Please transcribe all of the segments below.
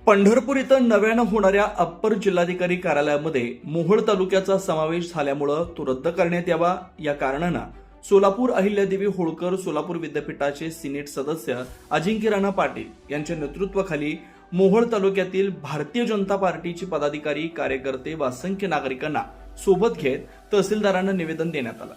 पंढरपूर इथं नव्यानं होणाऱ्या अप्पर जिल्हाधिकारी कार्यालयामध्ये मोहोळ तालुक्याचा समावेश झाल्यामुळं तो रद्द करण्यात यावा या कारणानं सोलापूर अहिल्यादेवी होळकर सोलापूर विद्यापीठाचे सिनेट सदस्य अजिंक्य राणा पाटील यांच्या नेतृत्वाखाली मोहोळ तालुक्यातील भारतीय जनता पार्टीचे पदाधिकारी कार्यकर्ते व असंख्य नागरिकांना सोबत घेत तहसीलदारांना निवेदन देण्यात आलं।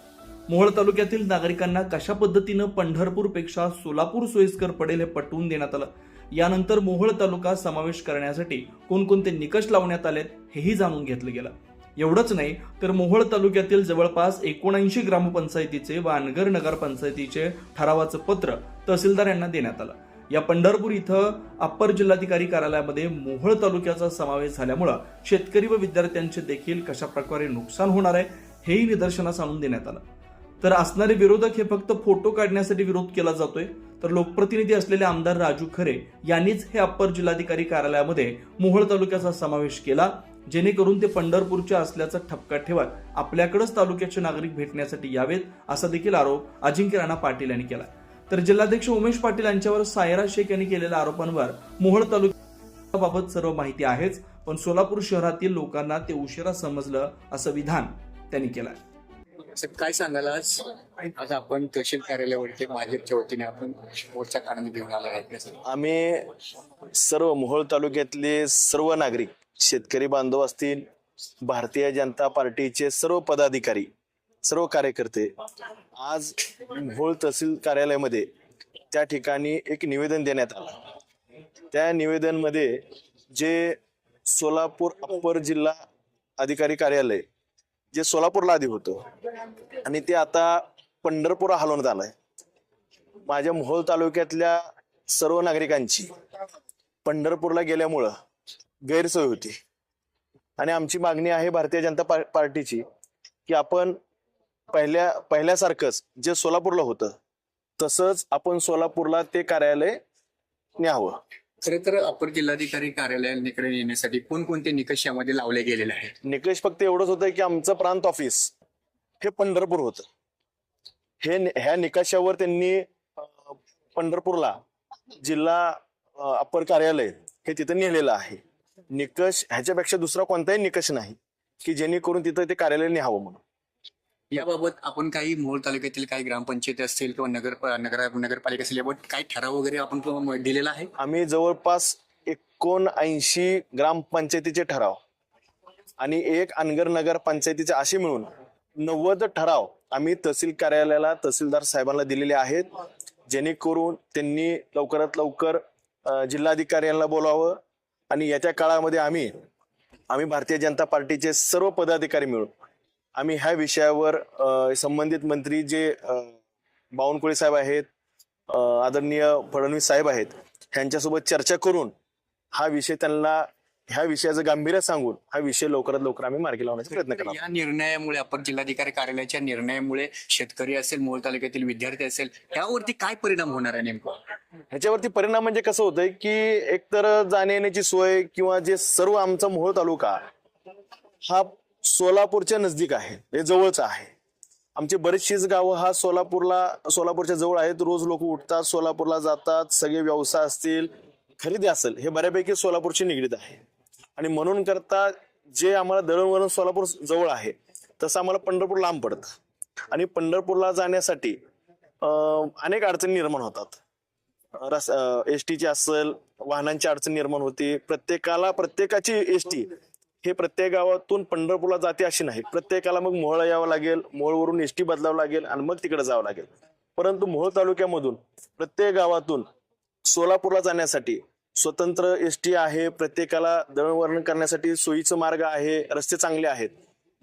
मोहोळ तालुक्यातील नागरिकांना कशा पद्धतीनं पंढरपूरपेक्षा सोलापूर सोयीस्कर पडेल हे पटवून देण्यात आलं। यानंतर मोहोळ तालुका समावेश करण्यासाठी कोणकोणते निकष लावण्यात आलेत हेही जाणून घेतलं गेलं। एवढंच नाही तर मोहोळ तालुक्यातील जवळपास 79 ग्रामपंचायतीचे व अनगर नगरपंचायतीचे ठरावाचं पत्र तहसीलदार यांना देण्यात आलं। या पंढरपूर इथं अप्पर जिल्हाधिकारी कार्यालयामध्ये मोहोळ तालुक्याचा समावेश झाल्यामुळे शेतकरी व विद्यार्थ्यांचे देखील कशा प्रकारे नुकसान होणार आहे हेही निदर्शनास आणून देण्यात आलं। तर असणारे विरोधक हे फक्त फोटो काढण्यासाठी विरोध केला जातोय, तर लोकप्रतिनिधी असलेले आमदार राजू खरे यांनीच हे अप्पर जिल्हाधिकारी कार्यालयामध्ये मोहोळ तालुक्याचा समावेश केला, जेणेकरून ते पंढरपूरच्या असल्याचा ठपका ठेवत आपल्याकडेच तालुक्याचे नागरिक भेटण्यासाठी यावेत असा देखील आरोप अजिंक्य राणा पाटील यांनी केला। तर जिल्हाध्यक्ष उमेश पाटील यांच्यावर सायरा शेख यांनी केलेल्या आरोपांवर मोहोळ तालुक्याबाबत सर्व माहिती आहेच, पण सोलापूर शहरातील लोकांना ते उशिरा समजलं असं विधान त्यांनी केलं। काय सांगाल आज आपण तहसील कार्यालयावरती भाजपच्या वतीने आपण मोर्चा काढून घेऊन आलो आहे। आम्ही सर्व मोहोळ तालुक्यातले सर्व नागरिक, शेतकरी बांधव असतील, भारतीय जनता पार्टीचे सर्व पदाधिकारी, सर्व कार्यकर्ते आज मोहोळ तहसील कार्यालयामध्ये त्या ठिकाणी एक निवेदन देण्यात आलं। त्या निवेदनमध्ये जे सोलापूर अप्पर जिल्हा अधिकारी कार्यालय जे सोलापूरला आधी होतं आणि ते आता पंढरपूर हलवण्यात आलंय। माझ्या मोहोळ तालुक्यातल्या सर्व नागरिकांची पंढरपूरला गेल्यामुळं गैरसोय होती आणि आमची मागणी आहे भारतीय जनता पार्टीची की आपण पहिल्यासारखंच जे सोलापूरला होतं तसंच आपण सोलापूरला ते कार्यालय न्यावं। खरं तर अप्पर जिल्हाधिकारी कार्यालयाकडे येण्यासाठी कोणकोणते निकष यामध्ये लावले गेलेले आहेत? निकष फक्त एवढंच होतं की आमचं प्रांत ऑफिस हे पंढरपूर होतं। ह्या निकषावर त्यांनी पंढरपूरला जिल्हा अप्पर कार्यालय हे तिथं नेलेलं आहे। निकष ह्याच्यापेक्षा दुसरा कोणताही निकष नाही की जेणेकरून तिथं ते कार्यालय न्यावं म्हणून। याबाबत आपण काही मोहोळ तालुक्यातील काही ग्रामपंचायती असतील किंवा नगरपालिका असेल याबाबत काही ठराव वगैरे आपण दिलेला आहे? आम्ही जवळपास 79 ग्रामपंचायतीचे ठराव आणि एक अनगर नगर पंचायतीचे असे मिळून 90 ठराव आम्ही तहसील कार्यालयाला तहसीलदार साहेबांना दिलेले आहेत, जेणेकरून त्यांनी लवकरात लवकर जिल्हाधिकाऱ्यांना बोलावं आणि येत्या काळामध्ये आम्ही भारतीय जनता पार्टीचे सर्व पदाधिकारी मिळून आम्ही ह्या विषयावर संबंधित मंत्री जे बावनकुळे साहेब आहेत, आदरणीय फडणवीस साहेब आहेत, ह्यांच्यासोबत चर्चा करून हा विषय त्यांना ह्या विषयाचं गांभीर्य सांगून हा विषय लवकरात लवकर आम्ही मार्गी लावण्याचा प्रयत्न करणार। या निर्णयामुळे अप्पर जिल्हाधिकारी कार्यालयाच्या निर्णयामुळे शेतकरी असेल, मोहोळ तालुक्यातील विद्यार्थी असेल, यावरती काय परिणाम होणार आहे नेमका? ह्याच्यावरती परिणाम म्हणजे कसं होतंय की एकतर जाण्या येण्याची सोय किंवा जे सर्व आमचा मोहोळ तालुका हा सोलापूरच्या नजदीक आहे, हे जवळच आहे। आमची बरीचशीच गावं हा सोलापूरच्या जवळ आहेत। रोज लोक उठतात, सोलापूरला जातात, सगळे व्यवसाय असतील, खरेदी असेल, हे बऱ्यापैकी सोलापूरशी निगडीत आहे आणि म्हणून करता जे आम्हाला दळणवळण सोलापूर जवळ आहे तसं आम्हाला पंढरपूर लांब पडतं आणि पंढरपूरला जाण्यासाठी अनेक अडचणी निर्माण होतात। एसटीची असेल, वाहनांची अडचण निर्माण होती। प्रत्येकाची एसटी हे प्रत्येक गावातून पंढरपूरला जाते अशी नाही, प्रत्येकाला मग मोहोळला यावं लागेल, मोहोळवरून एसटी बदलावं लागेल आणि मग तिकडे जावं लागेल। परंतु मोहोळ तालुक्यामधून प्रत्येक गावातून सोलापूरला जाण्यासाठी स्वतंत्र एसटी आहे, प्रत्येकाला दळणवळण करण्यासाठी सोयीचा मार्ग आहे, रस्ते चांगले आहेत।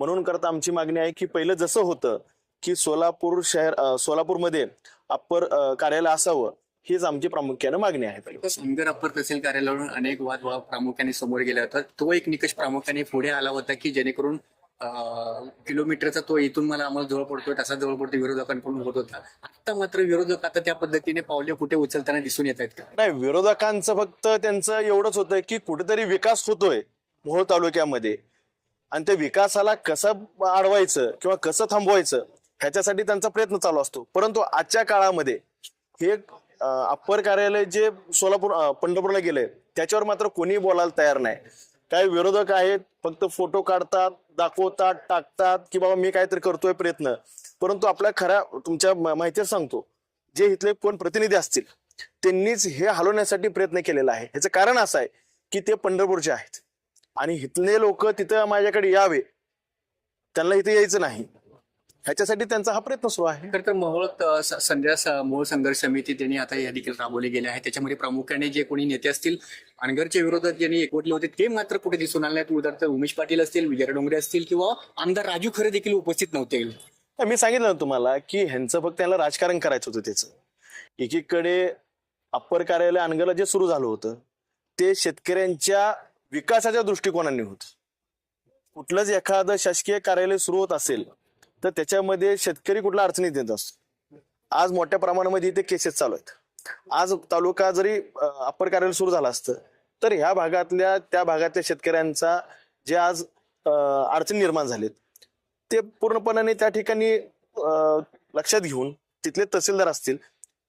म्हणून करता आमची मागणी आहे की पहिलं जसं होतं की सोलापूरमध्ये अप्पर कार्यालय असावं, हीच आमची प्रामुख्याने मागणी आहे। सिंगर अप्पर तहसील कार्यालयावरून अनेक वाद प्रामुख्याने समोर गेले होता। तो एक निकष प्रामुख्याने पुढे आला होता की जेणेकरून किलोमीटरचा तो इथून आम्हाला जवळ पडतोय तसा जवळ पडतो विरोधकांकडून होत होता। आता मात्र विरोधक आता त्या पद्धतीने पावले कुठे उचलताना दिसून येत आहेत का? नाही, विरोधकांचं फक्त त्यांचं एवढंच होतंय की कुठेतरी विकास होतोय मोहोळ तालुक्यामध्ये आणि त्या विकासाला कसं अडवायचं किंवा कसं थांबवायचं ह्याच्यासाठी त्यांचा प्रयत्न चालू असतो। परंतु आजच्या काळामध्ये हे अप्पर कार्यालय जे सोलापूर पंढरपूरला गेले त्याच्यावर मात्र कोणी बोलायला तयार नाही. काही विरोधक आहेत, फक्त फोटो काढतात, दाखवतात, टाकतात की बाबा मी काहीतरी करतोय प्रयत्न. परंतु आपल्या खऱ्या तुमच्या माहितीच सांगतो, जे इथले कोण प्रतिनिधी असतील त्यांनीच हे हलवण्यासाठी प्रयत्न केलेला आहे. ह्याचं कारण असं आहे की ते पंढरपूरचे आहेत आणि इथले लोक तिथं माझ्याकडे यावे, त्यांना इथे यायचं नाही, ह्याच्यासाठी त्यांचा हा प्रयत्न सुरू आहे. खरं तर मोहोळ संघर्ष समिती त्यांनी आता या देखील राबवली गेली आहे. त्याच्यामध्ये प्रामुख्याने जे कोणी नेते असतील अनगरच्या विरोधात ज्यांनी एकवटले होते ते मात्र कुठे दिसून आले नाहीत. उदाहरणार्थ उमेश पाटील असतील, विजय डोंगरे असतील किंवा आमदार राजू खरे देखील उपस्थित नव्हते. मी सांगितलं ना तुम्हाला की ह्यांचं फक्त त्यांना राजकारण करायचं होतं. त्याचं एकीकडे अप्पर कार्यालय अनगरला जे सुरू झालं होतं ते शेतकऱ्यांच्या विकासाच्या दृष्टिकोनाने होतं. कुठलंच एखादं शासकीय कार्यालय सुरू होत असेल तर त्याच्यामध्ये शेतकरी कुठल्या अडचणीत येत असतो. आज मोठ्या प्रमाणामध्ये इथे केसेस चालू आहेत. आज तालुका जरी अप्पर कार्यालय सुरू झालं असतं तर ह्या भागातल्या त्या भागातल्या शेतकऱ्यांचा जे आज अडचणी निर्माण झालेत ते पूर्णपणाने त्या ठिकाणी लक्षात घेऊन तिथले तहसीलदार असतील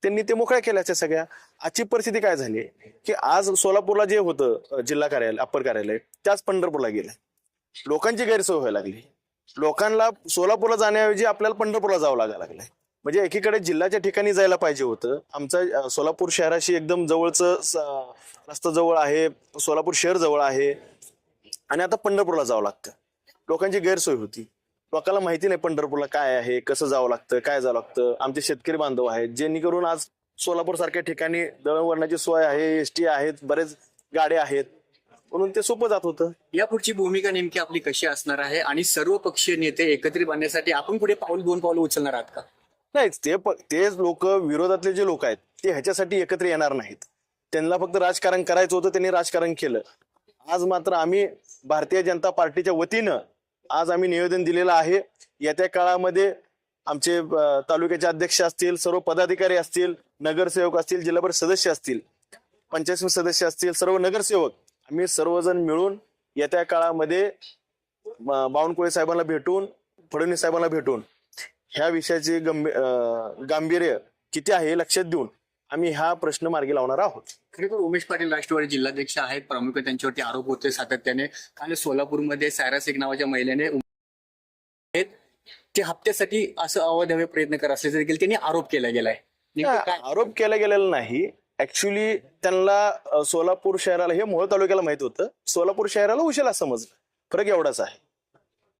त्यांनी ते मोकळ्या केल्याच्या सगळ्या. आजची परिस्थिती काय झाली की आज सोलापूरला जे होतं जिल्हा कार्यालय अप्पर कार्यालय त्याच पंढरपूरला गेलंय. लोकांची गैरसोय व्हायला लागली. लोकांना सोलापूरला जाण्याऐवजी आपल्याला पंढरपूरला जावं लागायला लागलंय. म्हणजे एकीकडे जिल्ह्याच्या ठिकाणी जायला पाहिजे होतं. आमचं सोलापूर शहराशी एकदम जवळचं रस्ता जवळ आहे, सोलापूर शहर जवळ आहे आणि आता पंढरपूरला जावं लागतं. लोकांची गैरसोय होती. लोकांना माहिती नाही पंढरपूरला काय आहे, कसं जावं लागतं, काय जावं लागतं. आमचे शेतकरी बांधव आहेत जेणेकरून आज सोलापूर सारख्या ठिकाणी दळणवळणाची सोय आहे, एसटी आहेत, बरेच गाड्या आहेत, म्हणून ते सोपं जात होतं. यापुढची भूमिका नेमकी आपली कशी असणार आहे आणि सर्व पक्षीय नेते एकत्रित बांधण्यासाठी आपण पुढे दोन पावलं उचलणार आहात का? नाही, ते लोक विरोधातले जे लोक आहेत ते ह्याच्यासाठी एकत्र येणार नाहीत. त्यांना फक्त राजकारण करायचं होतं, त्यांनी राजकारण केलं. आज मात्र आम्ही भारतीय जनता पार्टीच्या वतीनं आज आम्ही निवेदन दिलेलं आहे. येत्या काळामध्ये आमचे तालुक्याचे अध्यक्ष असतील, सर्व पदाधिकारी असतील, नगरसेवक असतील, जिल्हा परिषद सदस्य असतील, पंचायत समिती सदस्य असतील, सर्व नगरसेवक आम्ही सर्वजण मिळून येत्या काळामध्ये बावनकुळे साहेबांना भेटून, फडणवीस साहेबांना भेटून ह्या विषयाचे गांभीर्य किती आहे हे लक्षात देऊन आम्ही हा प्रश्न मार्गी लावणार आहोत. खरं तर उमेश पाटील राष्ट्रवादी जिल्हाध्यक्ष आहेत. प्रामुख्याने त्यांच्यावरती आरोप होते सातत्याने. काल सोलापूरमध्ये सायरा शेख नावाच्या महिलेने ते हप्त्यासाठी असं अवैध प्रयत्न करत असल्याचा देखील त्यांनी आरोप केला गेलाय. आरोप केला गेलेला नाही. ऍक्च्युली त्यांना सोलापूर शहराला, हे मोहोळ तालुक्याला माहित होतं, सोलापूर शहराला उशिरा समजलं. फरक एवढाच आहे.